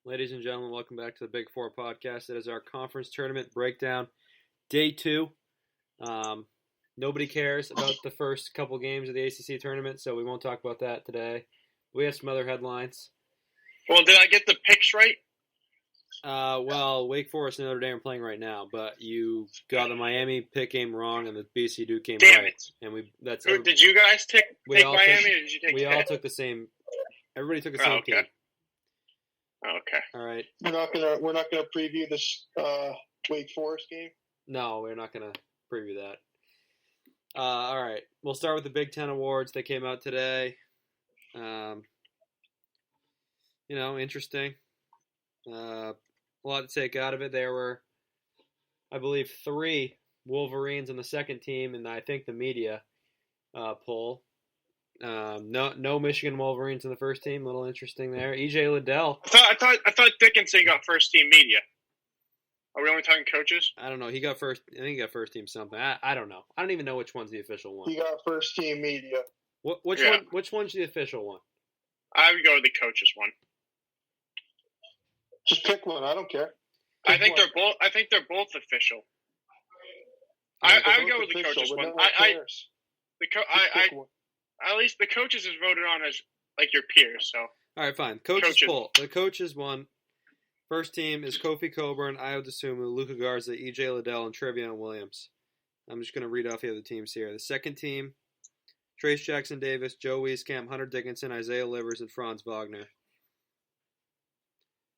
Ladies and gentlemen, welcome back to the Big Four podcast. It is our conference tournament breakdown, day 2. Nobody cares about the first couple games of the ACC tournament, so we won't talk about that today. We have some other headlines. Well, did I get the picks right? Wake Forest and Notre Dame are playing right now, but you got the Miami pick game wrong and the BC Duke game Damn right. it. And Did you guys take Miami, or did you take We Pitt? all took the same. Everybody took the same okay. team. Okay. All right. We're not gonna preview this Wake Forest game. No, we're not going to preview that. All right. We'll start with the Big Ten Awards. They came out today. Interesting. A lot to take out of it. There were, I believe, 3 Wolverines on the second team, and I think the media poll. No Michigan Wolverines in the first team. A little interesting there. EJ Liddell. I thought Dickinson got first team media. Are we only talking coaches? I don't know. He got first. I think he got first team something. I don't know. I don't even know which one's the official one. He got first team media. Which one's the official one? I would go with the coaches one. Just pick one. I don't care. I think they're both official. I would go with the coaches one. At least the coaches is voted on as like your peers. So all right, fine. Coaches poll. The coaches one. First team is Kofi Coburn, Ayo Dosunmu, Luka Garza, EJ Liddell, and Trevion Williams. I'm just going to read off the other teams here. The second team, Trace Jackson Davis, Joe Wieskamp, Hunter Dickinson, Isaiah Livers, and Franz Wagner.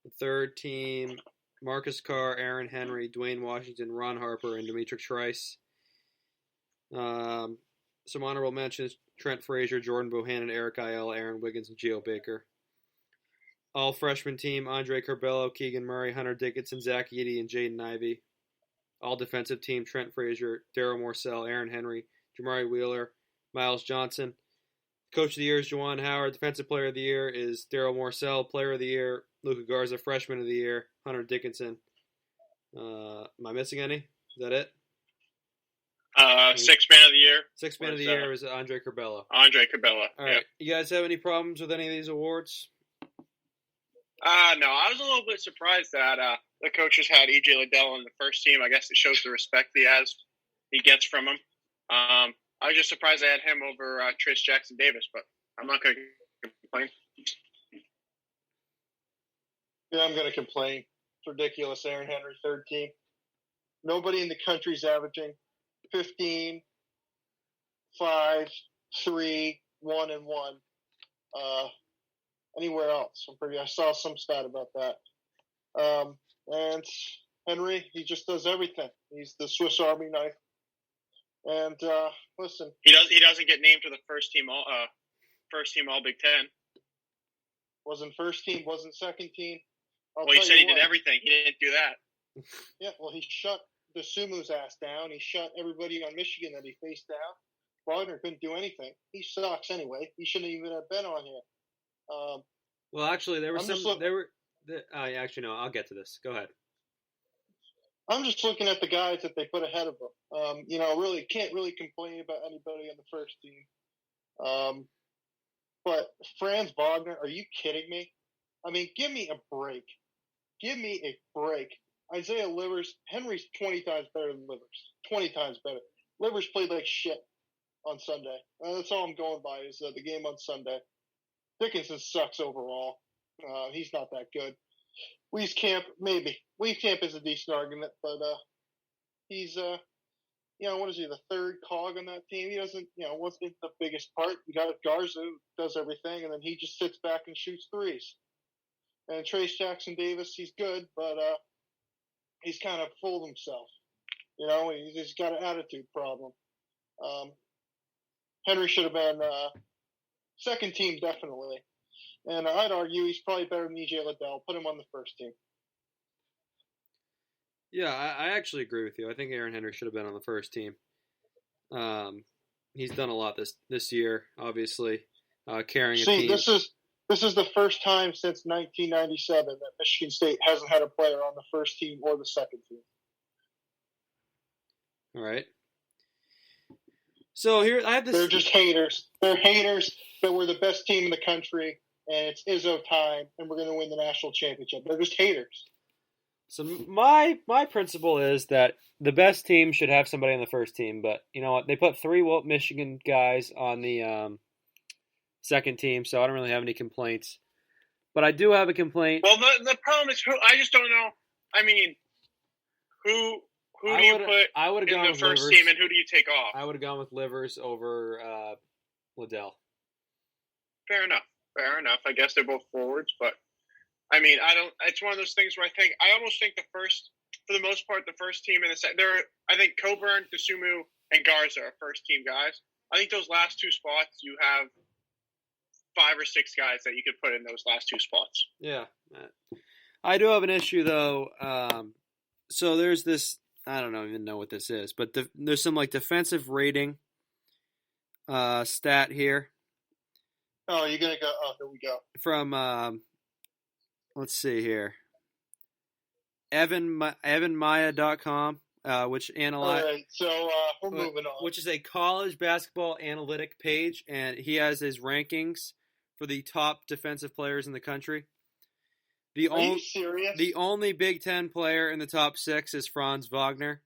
The third team, Marcus Carr, Aaron Henry, Dwayne Washington, Ron Harper, and Demetric Rice. Some honorable mentions, Trent Frazier, Jordan Bohannon, Eric Ayala, Aaron Wiggins, and Geo Baker. All freshman team, Andre Curbelo, Keegan Murray, Hunter Dickinson, Zach Edey, and Jaden Ivey. All defensive team, Trent Frazier, Darryl Morsell, Aaron Henry, Jamari Wheeler, Miles Johnson. Coach of the year is Juwan Howard. Defensive player of the year is Darryl Morsell. Player of the year, Luka Garza. Freshman of the year, Hunter Dickinson. Am I missing any? Is that it? Sixth man of the year. Sixth man of the year is Andre Curbelo. Andre Curbelo. All right. You guys have any problems with any of these awards? No, I was a little bit surprised that the coaches had EJ Liddell on the first team. I guess it shows the respect he gets from him. I was just surprised they had him over Trace Jackson Davis, but I'm not going to complain. Yeah, I'm going to complain. It's ridiculous. Aaron Henry, third team. Nobody in the country's averaging 15, 5, 3, 1, and 1. Anywhere else. I saw some stat about that. And Henry, he just does everything. He's the Swiss Army knife. And listen, he doesn't get named to the first team All Big Ten. Wasn't first team, wasn't second team. He said he did everything. He didn't do that. Yeah, well, he shut Dosunmu's ass down. He shut everybody on Michigan that he faced down. Wagner couldn't do anything. He sucks anyway. He shouldn't even have been on here. Well, actually, there were actually, no, I'll get to this. Go ahead. I'm just looking at the guys that they put ahead of them. Really can't really complain about anybody on the first team. But Franz Wagner, are you kidding me? I mean, give me a break. Give me a break. Isaiah Livers, Henry's 20 times better than Livers. 20 times better. Livers played like shit on Sunday. That's all I'm going by is the game on Sunday. Dickinson sucks overall. He's not that good. Wieskamp, maybe. Wieskamp is a decent argument, but he's, what is he, the third cog on that team? He doesn't, wasn't the biggest part. You got Garza, who does everything, and then he just sits back and shoots threes. And Trace Jackson Davis, he's good, but he's kind of full of himself. He's got an attitude problem. Henry should have been second team, definitely. And I'd argue he's probably better than EJ Liddell. Put him on the first team. Yeah, I actually agree with you. I think Aaron Henry should have been on the first team. He's done a lot this year, obviously, carrying a team. This is the first time since 1997 that Michigan State hasn't had a player on the first team or the second team. All right. So here I have this. They're just haters. They're haters that we're the best team in the country, and it's Izzo time, and we're going to win the national championship. They're just haters. So my principle is that the best team should have somebody on the first team, but you know what? They put 3 Michigan guys on the second team, so I don't really have any complaints. But I do have a complaint. Well, the problem is I just don't know. I mean, who do you put in the first team, and who do you take off? I would have gone with Livers over Liddell. Fair enough. I guess they're both forwards, but I mean, it's one of those things where I almost think for the most part, the first team in the second. I think Coburn, Dosunmu, and Garza are first team guys. I think those last 2 spots, you have 5 or 6 guys that you could put in those last 2 spots. Yeah, I do have an issue though. So there's this. I don't even know what this is, but there's some like defensive rating stat here. Oh, you're gonna go. Oh, here we go. From let's see here. EvanMaya.com, which analyze. All right, so we're moving on. Which is a college basketball analytic page, and he has his rankings for the top defensive players in the country. Are you serious? The only Big Ten player in the top 6 is Franz Wagner.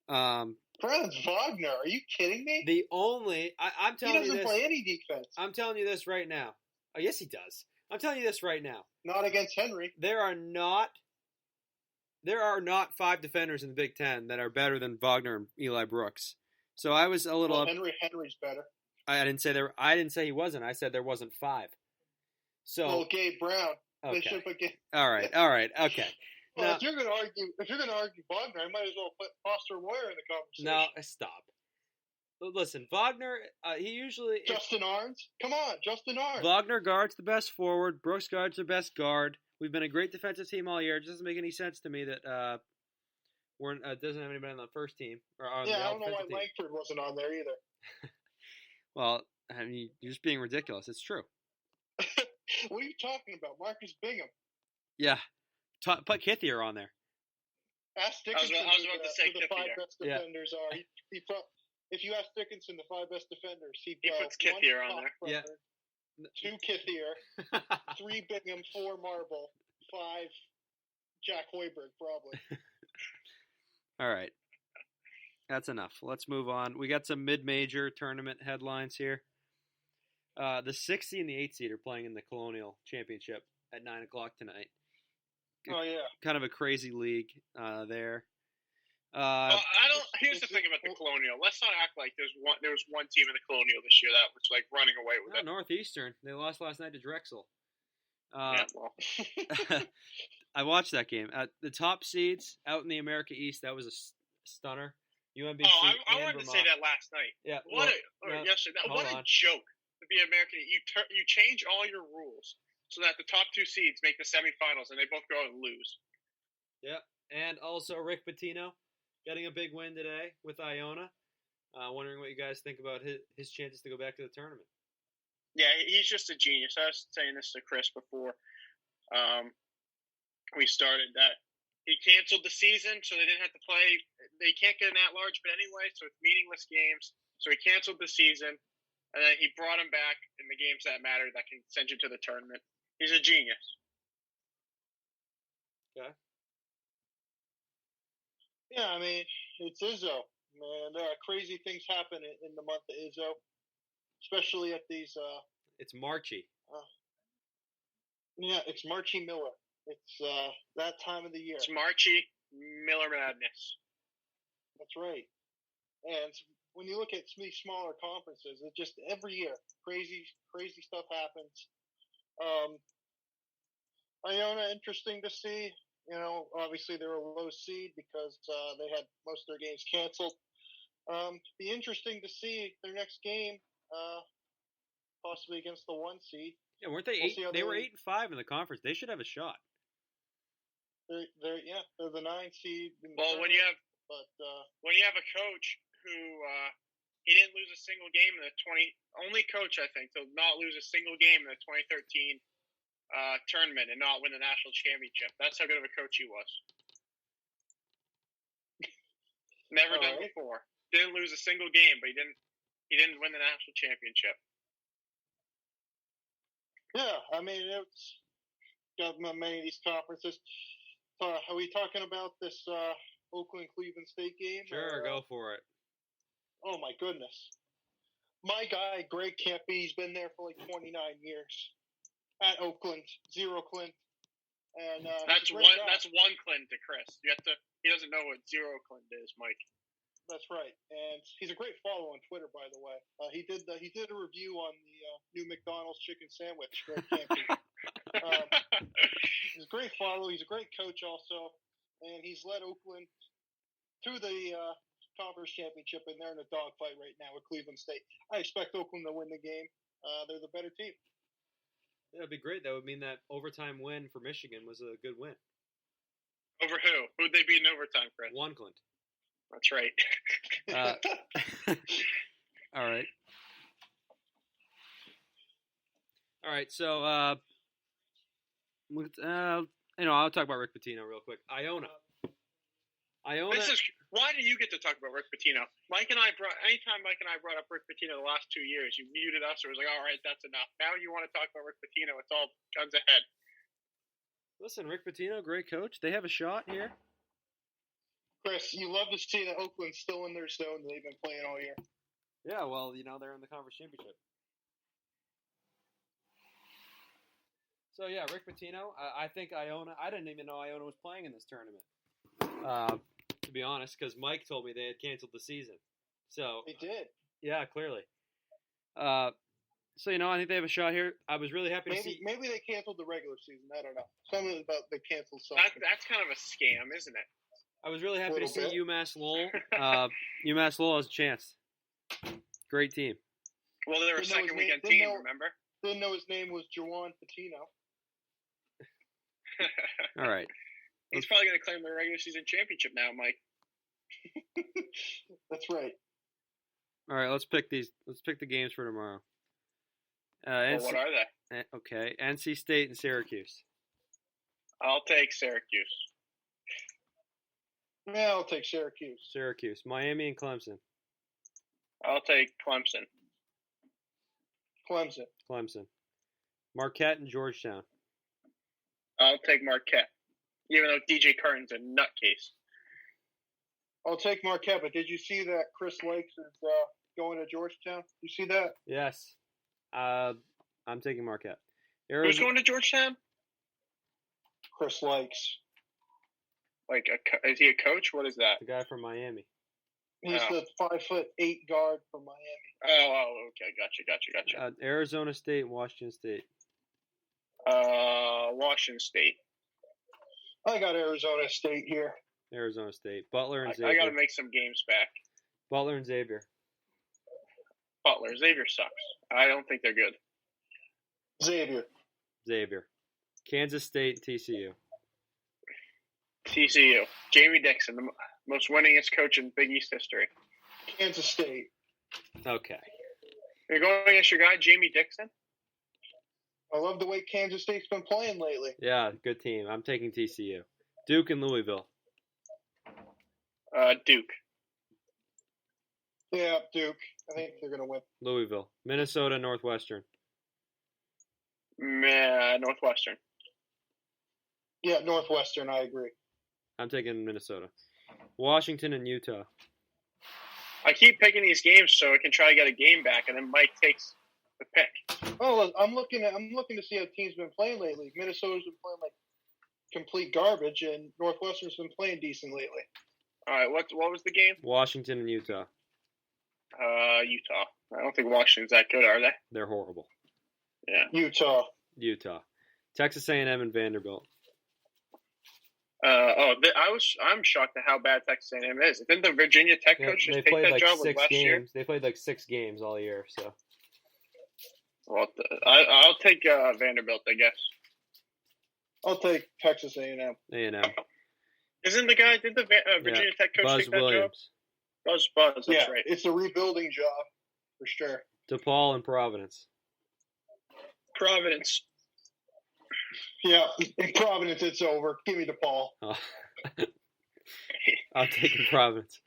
Franz Wagner? Are you kidding me? The only I'm telling you this. He doesn't play any defense. I'm telling you this right now. Oh, yes, he does. I'm telling you this right now. Not against Henry. There are not 5 defenders in the Big Ten that are better than Wagner and Eli Brooks. So I was a little up. Henry's better. I didn't say he wasn't. I said there wasn't 5. So well, Gabe Brown. Okay. All right. Okay. Well, now, if you're going to argue Wagner, I might as well put Foster Moyer in the conversation. No, stop. Listen, Wagner. He usually Justin Arns. Come on, Justin Arns. Wagner guards the best forward. Brooks guards the best guard. We've been a great defensive team all year. It doesn't make any sense to me that doesn't have anybody on the first team or on the I don't know why team. Langford wasn't on there either. Well, I mean, you're just being ridiculous. It's true. What are you talking about, Marcus Bingham? Yeah, put Kithier on there. Ask Dickinson. I was about to say who the 5 best defenders are. If you ask Dickinson the 5 best defenders, he puts Kithier on there. Yeah. 2 Kithier, 3 Bingham, 4 Marble, 5 Jack Hoiberg, probably. All right. That's enough. Let's move on. We got some mid-major tournament headlines here. The 6 seed and the 8 seed are playing in the Colonial Championship at 9 o'clock tonight. Oh, yeah. Kind of a crazy league there. Here's the thing about the Colonial. Let's not act like there was one team in the Colonial this year that was like running away with it. Northeastern. They lost last night to Drexel. Yeah, well. I watched that game. The top seeds out in the America East, that was a stunner. UMBC. I wanted to say that last night. Yeah. Yesterday. What a joke to be American. You change all your rules so that the top 2 seeds make the semifinals and they both go out and lose. Yeah, and also Rick Pitino getting a big win today with Iona. Wondering what you guys think about his chances to go back to the tournament. Yeah, he's just a genius. I was saying this to Chris before we started that he canceled the season, so they didn't have to play. They can't get an at-large bid anyway, so it's meaningless games. So he canceled the season, and then he brought him back in the games that matter that can send you to the tournament. He's a genius. Okay. Yeah, I mean, it's Izzo. Man, crazy things happen in the month of Izzo, especially at these. It's Marchy. Yeah, it's Marchy Miller. It's that time of the year. It's Marchy Miller Madness. That's right. And when you look at these smaller conferences, it just every year crazy stuff happens. Iona, interesting to see. You know, obviously they're a low seed because they had most of their games canceled. Be interesting to see their next game, possibly against the 1 seed. Yeah, weren't they 8? They were 8-5 in the conference. They should have a shot. They're the 9 seed. Well, when you have a coach who he didn't lose a single game in the only coach I think to not lose a single game in the 2013 tournament and not win the national championship. That's how good of a coach he was. Never done before. Didn't lose a single game, but he didn't win the national championship. Yeah, I mean, it's got many of these conferences. Are we talking about this Oakland-Cleveland State game? Sure, or, go for it. Oh, my goodness. My guy, Greg Kempe, he's been there for like 29 years at Oakland, Zero Clint. And That's he's a one. great guy. That's one Clint to Chris. You have to. He doesn't know what zero Clint is, Mike. That's right, and he's a great follow on Twitter, by the way. He did a review on the new McDonald's chicken sandwich. Greg Kempe. He's a great follow. He's a great coach, also, and he's led Oakland to the conference championship, and they're in a dogfight right now with Cleveland State. I expect Oakland to win the game. They're the better team. Yeah, it'd be great. That would mean that overtime win for Michigan was a good win. Over who? Who'd they beat in overtime, Chris? One Clint. That's right. All right. All right. So, I'll talk about Rick Pitino real quick. Iona. This is why do you get to talk about Rick Pitino? Anytime Mike and I brought up Rick Pitino the last 2 years, you muted us or was like, all right, that's enough. Now you want to talk about Rick Pitino? It's all guns ahead. Listen, Rick Pitino, great coach. They have a shot here. Chris, you love to see that Oakland's still in their zone. They've been playing all year. Yeah, well, they're in the conference championship. So, yeah, Rick Pitino. I think Iona. I didn't even know Iona was playing in this tournament. To be honest, because Mike told me they had canceled the season. So They did. Yeah, clearly. I think they have a shot here. I was really happy to see. Maybe they canceled the regular season. I don't know. Something about they canceled something. That's kind of a scam, isn't it? I was really happy to see Little bit. UMass Lowell. UMass Lowell has a chance. Great team. Well, they were a Didn't know his second name- weekend didn't team, know- remember? Didn't know his name was Juwan Patino. All right. He's probably going to claim the regular season championship now, Mike. That's right. All right, let's pick the games for tomorrow. Well, what are they? Okay, NC State and Syracuse. I'll take Syracuse. Yeah, I'll take Syracuse. Syracuse. Miami and Clemson. I'll take Clemson. Clemson. Clemson. Marquette and Georgetown. I'll take Marquette, even though DJ Carton's a nutcase. I'll take Marquette, but did you see that Chris Lakes is going to Georgetown? You see that? Yes. I'm taking Marquette. Who's going to Georgetown? Chris Lakes. Like, is he a coach? What is that? The guy from Miami. He's the 5'8" guard from Miami. Oh, okay, gotcha. Arizona State and Washington State. Washington State. I got Arizona State here. Arizona State. Butler and I Xavier. got to make some games back. Butler and Xavier. Butler. Xavier sucks. I don't think they're good. Xavier. Kansas State and TCU. TCU. Jamie Dixon, the most winningest coach in Big East history. Kansas State. Okay. You're going against your guy, Jamie Dixon? I love the way Kansas State's been playing lately. Yeah, good team. I'm taking TCU. Duke and Louisville. Duke. Yeah, Duke. I think they're going to win. Louisville. Minnesota, Northwestern. Northwestern. Yeah, Northwestern, I agree. I'm taking Minnesota. Washington and Utah. I keep picking these games so I can try to get a game back, and then Mike takes the pick. Oh, I'm looking to see how teams been playing lately. Minnesota's been playing like complete garbage, and Northwestern's been playing decent lately. All right, what was the game? Washington and Utah. Utah. I don't think Washington's that good, are they? They're horrible. Yeah. Utah. Texas A&M and Vanderbilt. I'm shocked at how bad Texas A&M is. Didn't the Virginia Tech coach just take that job last year? They played like 6 games all year. So. Well, I'll take Vanderbilt, I guess. I'll take Texas A&M. A&M. Isn't the guy? Did the Virginia Tech coach Buzz take that Williams. job? Buzz. That's right. It's a rebuilding job for sure. DePaul and Providence. Providence. Yeah, in Providence, it's over. Give me DePaul. Oh. I'll take Providence.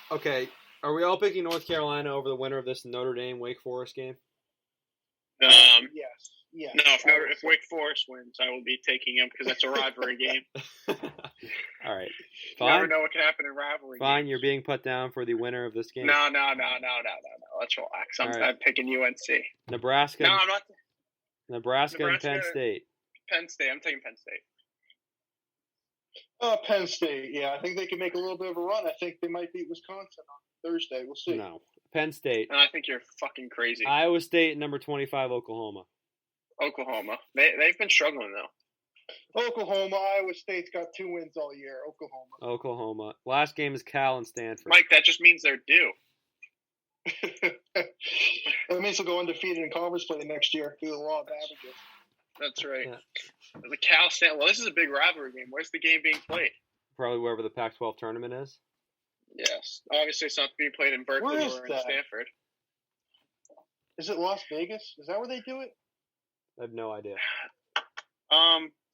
Okay. Are we all picking North Carolina over the winner of this Notre Dame Wake Forest game? Yes. Yes. No, if Wake Forest wins, I will be taking them because that's a rivalry game. All right. You never Fine. know what can happen in rivalry Fine, games. you're being put down for the winner of this game. No. Let's relax. All right. I'm picking UNC. Nebraska. No, I'm not. Nebraska and Penn Nebraska- State. Penn State. I'm taking Penn State. Penn State. Yeah, I think they can make a little bit of a run. I think they might beat Wisconsin on Thursday. We'll see. No. Penn State. And I think you're fucking crazy. Iowa State, number 25, Oklahoma. Oklahoma. They've been struggling though. Oklahoma. Iowa State's got 2 wins all year. Oklahoma. Last game is Cal and Stanford. Mike, that just means they're due. That means they'll go undefeated in conference play next year through the law of averages. That's right. Yeah. The Cal Stan. Well, this is a big rivalry game. Where's the game being played? Probably wherever the Pac-12 tournament is. Yes. Obviously, it's not being played in Berkeley Where is or in that? Stanford. Is it Las Vegas? Is that where they do it? I have no idea.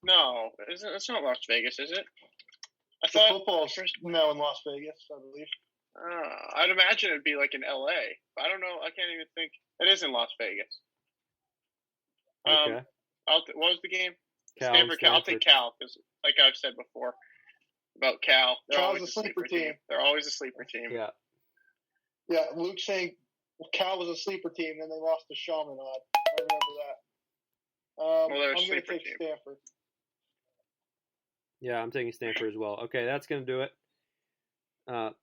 No. It's not Las Vegas, is it? I The thought. football's now in Las Vegas, I believe. I'd imagine it'd be like in L.A. But I don't know. I can't even think. It is in Las Vegas. Okay. What was the game? Cal Stanford. and Cal. I'll take Stanford. Cal because, like I've said before about Cal, they're Cal's always a sleeper team. They're always a sleeper team. Yeah. Yeah, Luke saying Cal was a sleeper team, then they lost to Chaminade. I remember that. they're a I'm going to sleeper take team. Stanford. Yeah, I'm taking Stanford as well. Okay, that's going to do it.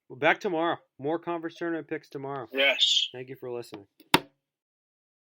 Back tomorrow. More conference tournament picks tomorrow. Yes. Thank you for listening.